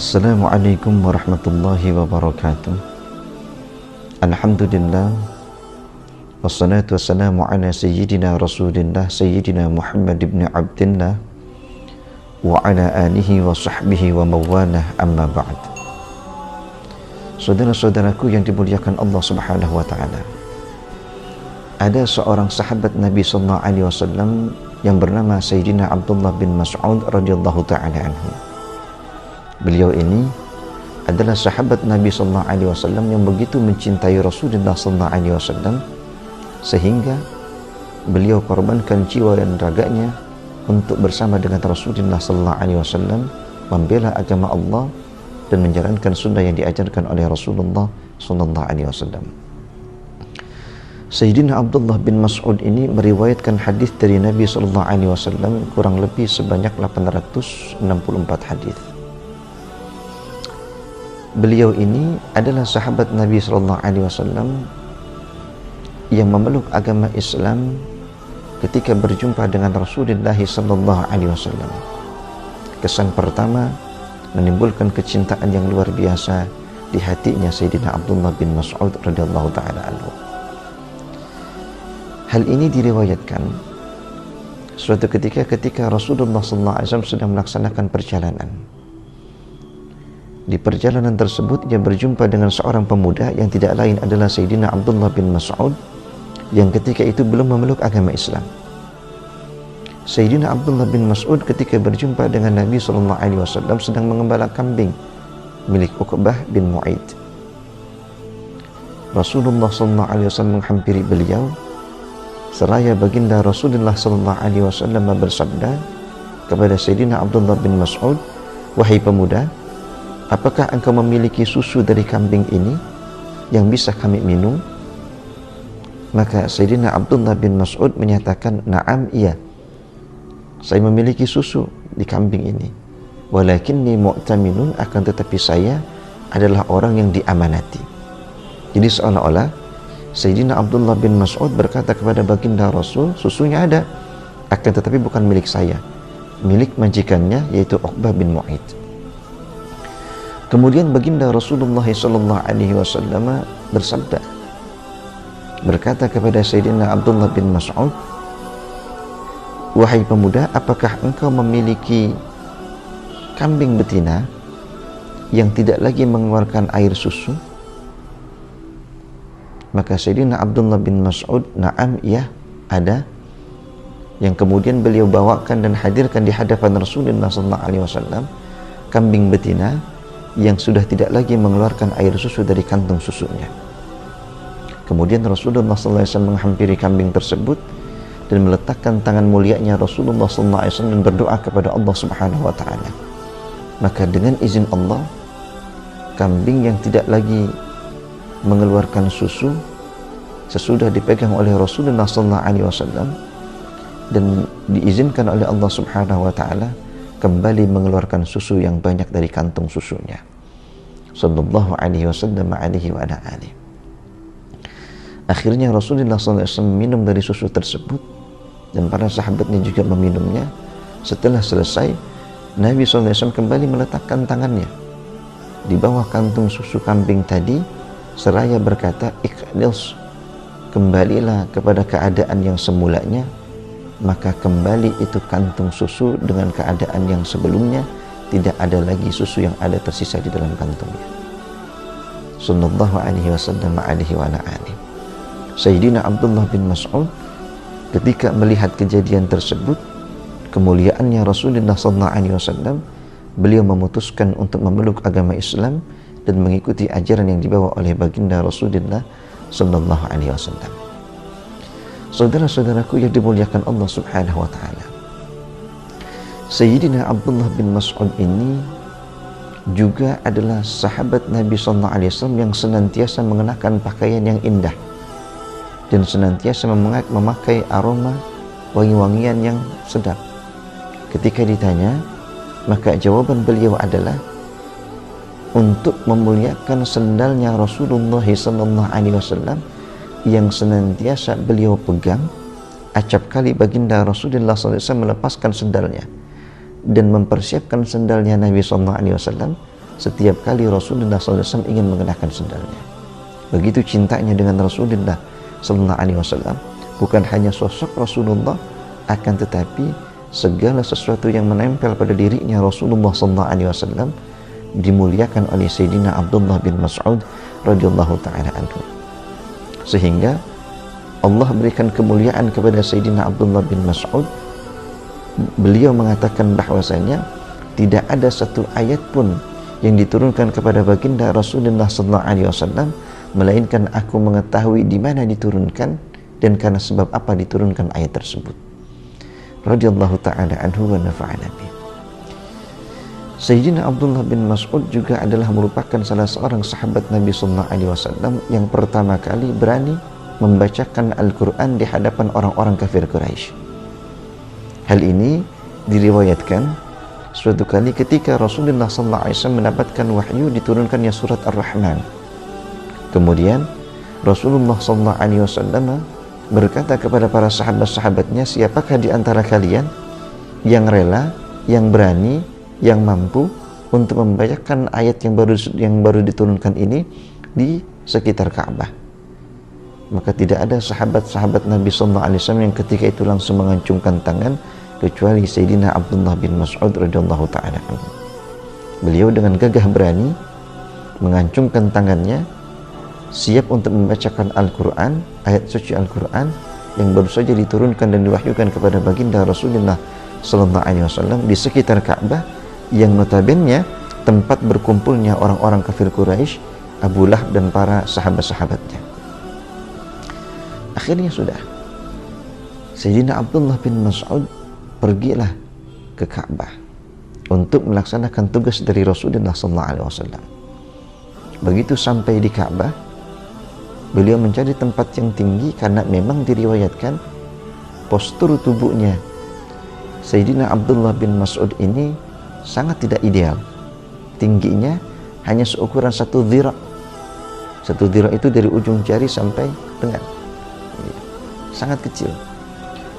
Assalamualaikum warahmatullahi wabarakatuh. Alhamdulillah, wassalatu wassalamu ala sayyidina rasulillah sayyidina Muhammad ibn Abdillah wa ala alihi wa sahbihi wa mawalah, amma ba'd. Saudara-saudaraku yang dimuliakan Allah subhanahu wa ta'ala, ada seorang sahabat Nabi sallallahu alaihi wasallam yang bernama Sayyidina Abdullah bin Mas'ud radhiyallahu ta'ala anhu. Beliau ini adalah sahabat Nabi sallallahu alaihi wasallam yang begitu mencintai Rasulullah sallallahu alaihi wasallam sehingga beliau korbankan jiwa dan raganya untuk bersama dengan Rasulullah sallallahu alaihi wasallam membela agama Allah dan menjalankan sunnah yang diajarkan oleh Rasulullah sallallahu alaihi wasallam. Sayyidina Abdullah bin Mas'ud ini meriwayatkan hadis dari Nabi sallallahu alaihi wasallam kurang lebih sebanyak 864 hadis. Beliau ini adalah sahabat Nabi sallallahu alaihi wasallam yang memeluk agama Islam ketika berjumpa dengan Rasulullah sallallahu alaihi wasallam. Kesan pertama menimbulkan kecintaan yang luar biasa di hatinya Sayyidina Abdullah bin Mas'ud radhiyallahu taala anhu. Hal ini diriwayatkan suatu ketika Rasulullah sallallahu alaihi wasallam sedang melaksanakan perjalanan. Di perjalanan tersebut dia berjumpa dengan seorang pemuda yang tidak lain adalah Sayyidina Abdullah bin Mas'ud yang ketika itu belum memeluk agama Islam. Sayyidina Abdullah bin Mas'ud ketika berjumpa dengan Nabi SAW sedang mengembala kambing milik Uqbah bin Mu'aid. Rasulullah SAW menghampiri beliau seraya baginda Rasulullah SAW bersabda kepada Sayyidina Abdullah bin Mas'ud, "Wahai pemuda, apakah engkau memiliki susu dari kambing ini yang bisa kami minum?" Maka Sayyidina Abdullah bin Mas'ud menyatakan, "Na'am, iya. Saya memiliki susu di kambing ini. Walakinni mu'taminun, akan tetapi saya adalah orang yang diamanati." Jadi seolah-olah Sayyidina Abdullah bin Mas'ud berkata kepada baginda Rasul, susunya ada, akan tetapi bukan milik saya, milik majikannya yaitu Uqbah bin Mu'aid. Kemudian baginda Rasulullah sallallahu alaihi wasallam bersabda, berkata kepada Sayyidina Abdullah bin Mas'ud, "Wahai pemuda, apakah engkau memiliki kambing betina yang tidak lagi mengeluarkan air susu?" Maka Sayyidina Abdullah bin Mas'ud, "Na'am, ya, ada." Yang kemudian beliau bawakan dan hadirkan di hadapan Rasulullah sallallahu alaihi wasallam kambing betina yang sudah tidak lagi mengeluarkan air susu dari kantung susunya. Kemudian Rasulullah SAW menghampiri kambing tersebut dan meletakkan tangan mulianya Rasulullah SAW dan berdoa kepada Allah Subhanahu Wa Taala. Maka dengan izin Allah, kambing yang tidak lagi mengeluarkan susu sesudah dipegang oleh Rasulullah SAW dan diizinkan oleh Allah Subhanahu Wa Taala kembali mengeluarkan susu yang banyak dari kantung susunya. Sallallahu alaihi wasallam alaihi wa ala alihi. Akhirnya Rasulullah SAW minum dari susu tersebut dan para sahabatnya juga meminumnya. Setelah selesai, Nabi SAW kembali meletakkan tangannya di bawah kantung susu kambing tadi seraya berkata, "Ikhlas, kembalilah kepada keadaan yang semulanya." Maka kembali itu kantung susu dengan keadaan yang sebelumnya, tidak ada lagi susu yang ada tersisa di dalam kantungnya. Sallallahu alaihi wasallam alaihi wa ala alihi. Sayyidina Abdullah bin Mas'ud ketika melihat kejadian tersebut, kemuliaannya Rasulullah sallallahu alaihi wasallam, beliau memutuskan untuk memeluk agama Islam dan mengikuti ajaran yang dibawa oleh baginda Rasulullah sallallahu alaihi wasallam. Saudara-saudaraku yang dimuliakan Allah Subhanahu wa taala, Sayyidina Abdullah bin Mas'ud ini juga adalah sahabat Nabi sallallahu alaihi wasallam yang senantiasa mengenakan pakaian yang indah dan senantiasa memakai aroma wangi-wangian yang sedap. Ketika ditanya, maka jawaban beliau adalah untuk memuliakan sendalnya Rasulullah sallallahu alaihi wasallam yang senantiasa beliau pegang. Acap kali baginda Rasulullah SAW melepaskan sendalnya dan mempersiapkan sendalnya Nabi SAW, setiap kali Rasulullah SAW ingin mengenakan sendalnya. Begitu cintanya dengan Rasulullah SAW, bukan hanya sosok Rasulullah, akan tetapi segala sesuatu yang menempel pada dirinya Rasulullah SAW dimuliakan oleh Sayyidina Abdullah bin Mas'ud radhiyallahu ta'ala anhu, sehingga Allah berikan kemuliaan kepada Sayyidina Abdullah bin Mas'ud. Beliau mengatakan bahwasanya tidak ada satu ayat pun yang diturunkan kepada baginda Rasulullah SAW melainkan aku mengetahui di mana diturunkan dan karena sebab apa diturunkan ayat tersebut. Radhiyallahu ta'ala anhu wa nafa'ana bih. Sayyidina Abdullah bin Mas'ud juga adalah merupakan salah seorang sahabat Nabi SAW yang pertama kali berani membacakan Al-Quran di hadapan orang-orang kafir Quraisy. Hal ini diriwayatkan suatu kali ketika Rasulullah SAW mendapatkan wahyu diturunkannya surat Ar-Rahman. Kemudian Rasulullah SAW berkata kepada para sahabat-sahabatnya, siapakah di antara kalian yang rela, yang berani, yang mampu untuk membacakan ayat yang baru diturunkan ini di sekitar Ka'bah? Maka tidak ada sahabat-sahabat Nabi SAW yang ketika itu langsung mengancungkan tangan, kecuali Sayyidina Abdullah bin Mas'ud radhiyallahu ta'ala anhu. Beliau dengan gagah berani mengancungkan tangannya, siap untuk membacakan Al-Quran, ayat suci Al-Quran yang baru saja diturunkan dan diwahyukan kepada baginda Rasulullah SAW di sekitar Ka'bah, yang notabene tempat berkumpulnya orang-orang kafir Quraisy, Abu Lahab dan para sahabat-sahabatnya. Akhirnya sudah, Sayyidina Abdullah bin Mas'ud pergilah ke Ka'bah untuk melaksanakan tugas dari Rasulullah SAW. Begitu sampai di Ka'bah, beliau mencari tempat yang tinggi karena memang diriwayatkan postur tubuhnya Sayyidina Abdullah bin Mas'ud ini sangat tidak ideal. Tingginya hanya seukuran satu dhira'. Satu dhira' itu dari ujung jari sampai lengan, sangat kecil.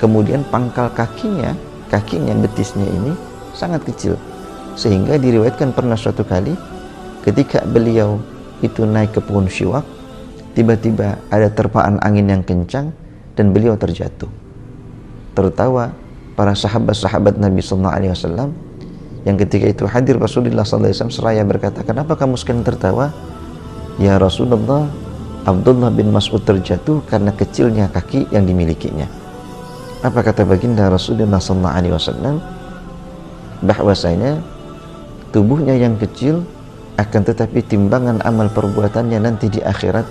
Kemudian pangkal kakinya betisnya ini sangat kecil, sehingga diriwayatkan pernah suatu kali ketika beliau itu naik ke pohon syiwak, tiba-tiba ada terpaan angin yang kencang dan beliau terjatuh. Tertawa para sahabat-sahabat Nabi SAW, yang ketika itu hadir Rasulullah SAW seraya berkata, kenapa kamu sekalian tertawa? Ya Rasulullah, Abdullah bin Mas'ud terjatuh karena kecilnya kaki yang dimilikinya. Apa kata baginda Rasulullah SAW? Bahwasanya tubuhnya yang kecil akan tetapi timbangan amal perbuatannya nanti di akhirat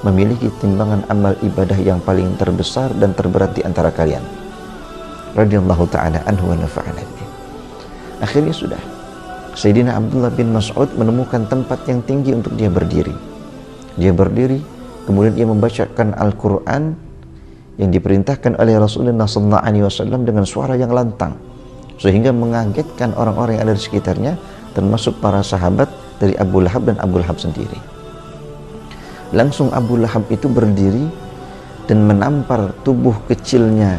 memiliki timbangan amal ibadah yang paling terbesar dan terberat di antara kalian. Radhiyallahu ta'ala anhu wa nafa'ana bih. Akhirnya sudah, Sayyidina Abdullah bin Mas'ud menemukan tempat yang tinggi untuk dia berdiri. Dia berdiri, kemudian dia membacakan Al-Quran yang diperintahkan oleh Rasulullah SAW dengan suara yang lantang, sehingga mengagetkan orang-orang yang ada di sekitarnya, termasuk para sahabat dari Abu Lahab dan Abu Lahab sendiri. Langsung Abu Lahab itu berdiri dan menampar tubuh kecilnya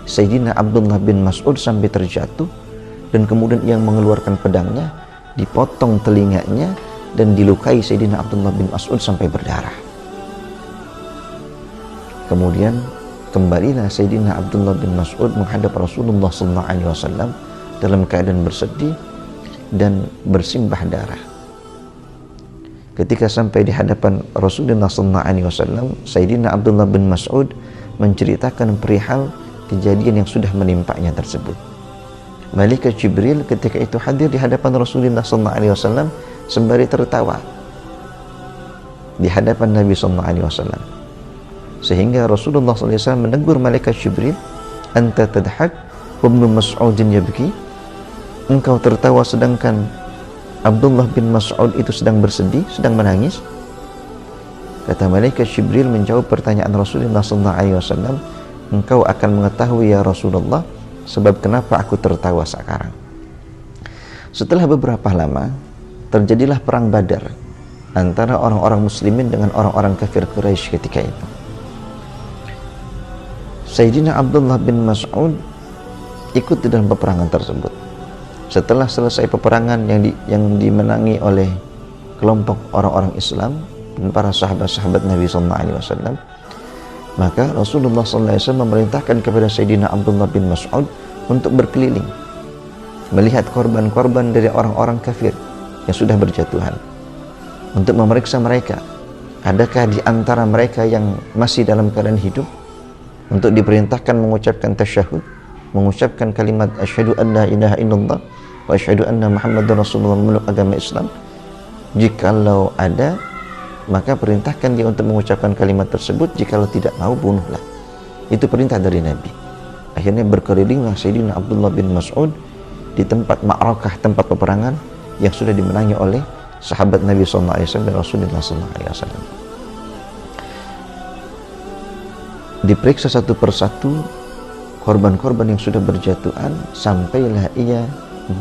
Sayyidina Abdullah bin Mas'ud sampai terjatuh, dan kemudian yang mengeluarkan pedangnya, dipotong telinganya dan dilukai Sayyidina Abdullah bin Mas'ud sampai berdarah. Kemudian kembalilah Sayyidina Abdullah bin Mas'ud menghadap Rasulullah SAW dalam keadaan bersedih dan bersimbah darah. Ketika sampai di hadapan Rasulullah SAW, Sayyidina Abdullah bin Mas'ud menceritakan perihal kejadian yang sudah menimpanya tersebut. Malaikat Jibril ketika itu hadir di hadapan Rasulullah SAW sembari tertawa di hadapan Nabi SAW, sehingga Rasulullah SAW menegur malaikat Jibril, anta tadhak wa ibnu Mas'udin yabki, engkau tertawa sedangkan Abdullah bin Mas'ud itu sedang bersedih, sedang menangis. Kata malaikat Jibril menjawab pertanyaan Rasulullah SAW, engkau akan mengetahui ya Rasulullah sebab kenapa aku tertawa sekarang. Setelah beberapa lama terjadilah perang Badar antara orang-orang muslimin dengan orang-orang kafir Quraisy ketika itu. Sayyidina Abdullah bin Mas'ud ikut di dalam peperangan tersebut. Setelah selesai peperangan yang dimenangi oleh kelompok orang-orang Islam dan para sahabat-sahabat Nabi sallallahu alaihi wasallam, maka Rasulullah sallallahu alaihi wasallam memerintahkan kepada Sayyidina Abdullah bin Mas'ud untuk berkeliling melihat korban-korban dari orang-orang kafir yang sudah berjatuhan, untuk memeriksa mereka adakah di antara mereka yang masih dalam keadaan hidup, untuk diperintahkan mengucapkan tasyahud, mengucapkan kalimat asyhadu an la ilaha illallah wa asyhadu anna muhammadar rasulullah, memeluk agama Islam. Jikalau ada, maka perintahkan dia untuk mengucapkan kalimat tersebut. Jikalau tidak mau, bunuhlah. Itu perintah dari Nabi. Akhirnya berkelilinglah Sayyidina Abdullah bin Mas'ud di tempat ma'rakah, tempat peperangan yang sudah dimenangi oleh sahabat Nabi SAW dan Rasulullah SAW. Diperiksa satu persatu korban-korban yang sudah berjatuhan, sampailah ia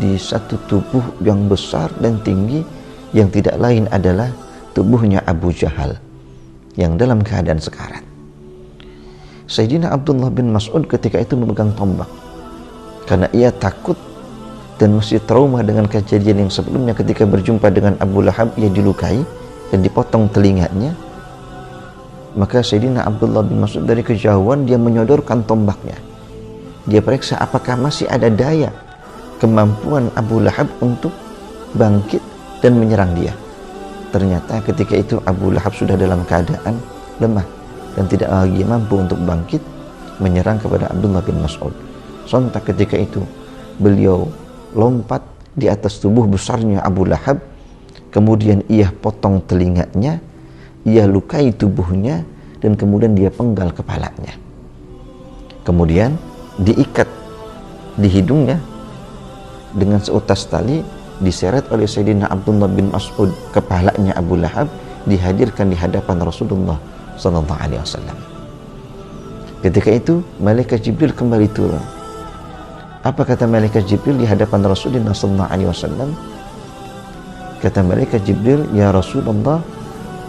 di satu tubuh yang besar dan tinggi yang tidak lain adalah tubuhnya Abu Jahal yang dalam keadaan sekarat. Sayyidina Abdullah bin Mas'ud ketika itu memegang tombak karena ia takut dan masih trauma dengan kejadian yang sebelumnya ketika berjumpa dengan Abu Lahab. Ia dilukai dan dipotong telinganya. Maka Sayyidina Abdullah bin Mas'ud dari kejauhan dia menyodorkan tombaknya. Dia periksa apakah masih ada daya, kemampuan Abu Lahab untuk bangkit dan menyerang dia. Ternyata ketika itu Abu Lahab sudah dalam keadaan lemah dan tidak lagi mampu untuk bangkit menyerang kepada Abdullah bin Mas'ud. Sontak ketika itu beliau lompat di atas tubuh besarnya Abu Lahab, kemudian ia potong telinganya, ia lukai tubuhnya, dan kemudian dia penggal kepalanya. Kemudian diikat di hidungnya dengan seutas tali, diseret oleh Sayyidina Abdullah bin Mas'ud kepalanya Abu Lahab, dihadirkan di hadapan Rasulullah sallallahu alaihi wasallam. Ketika itu malaikat Jibril kembali turun. Apa kata malaikat Jibril di hadapan Rasulullah sallallahu alaihi wasallam? Kata malaikat Jibril, ya Rasulullah,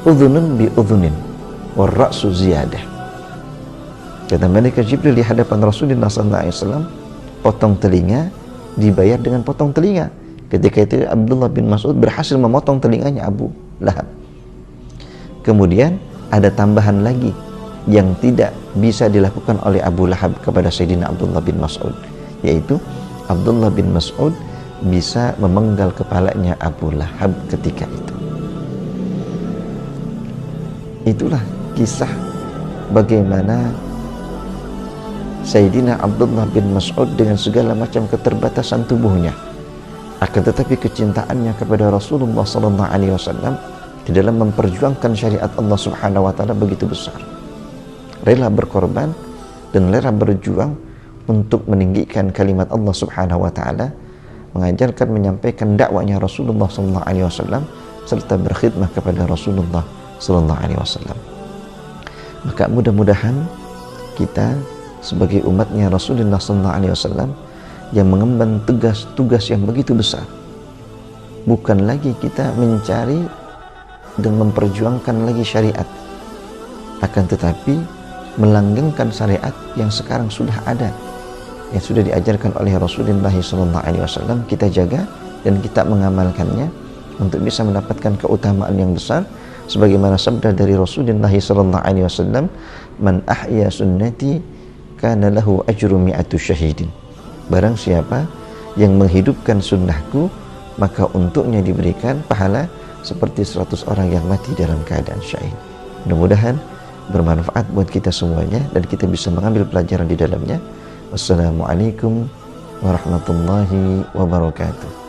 udhunun bi udhunin war ra'su ziyadah. Kata malaikat Jibril di hadapan Rasulullah sallallahu alaihi wasallam, potong telinga dibayar dengan potong telinga. Ketika itu Abdullah bin Mas'ud berhasil memotong telinganya Abu Lahab. Kemudian ada tambahan lagi yang tidak bisa dilakukan oleh Abu Lahab kepada Sayyidina Abdullah bin Mas'ud, yaitu Abdullah bin Mas'ud bisa memenggal kepalanya Abu Lahab ketika itu. Itulah kisah bagaimana Sayyidina Abdullah bin Mas'ud dengan segala macam keterbatasan tubuhnya, akan tetapi kecintaannya kepada Rasulullah SAW di dalam memperjuangkan syariat Allah Subhanahu wa Ta'ala begitu besar. Rela berkorban dan rela berjuang untuk meninggikan kalimat Allah Subhanahu wa Ta'ala, mengajarkan, menyampaikan dakwahnya Rasulullah SAW, serta berkhidmah kepada Rasulullah SAW. Maka mudah-mudahan kita sebagai umatnya Rasulullah SAW yang mengemban tugas yang begitu besar, bukan lagi kita mencari dan memperjuangkan lagi syariat, akan tetapi melanggengkan syariat yang sekarang sudah ada, yang sudah diajarkan oleh Rasulullah SAW. Kita jaga dan kita mengamalkannya untuk bisa mendapatkan keutamaan yang besar, sebagaimana sabda dari Rasulullah SAW, man ahya sunnati kana lahu ajru mi'atu syahidin. Barang siapa yang menghidupkan sunnahku, maka untuknya diberikan pahala seperti 100 orang yang mati dalam keadaan syahid. Mudah-mudahan bermanfaat buat kita semuanya dan kita bisa mengambil pelajaran di dalamnya. Wassalamualaikum warahmatullahi wabarakatuh.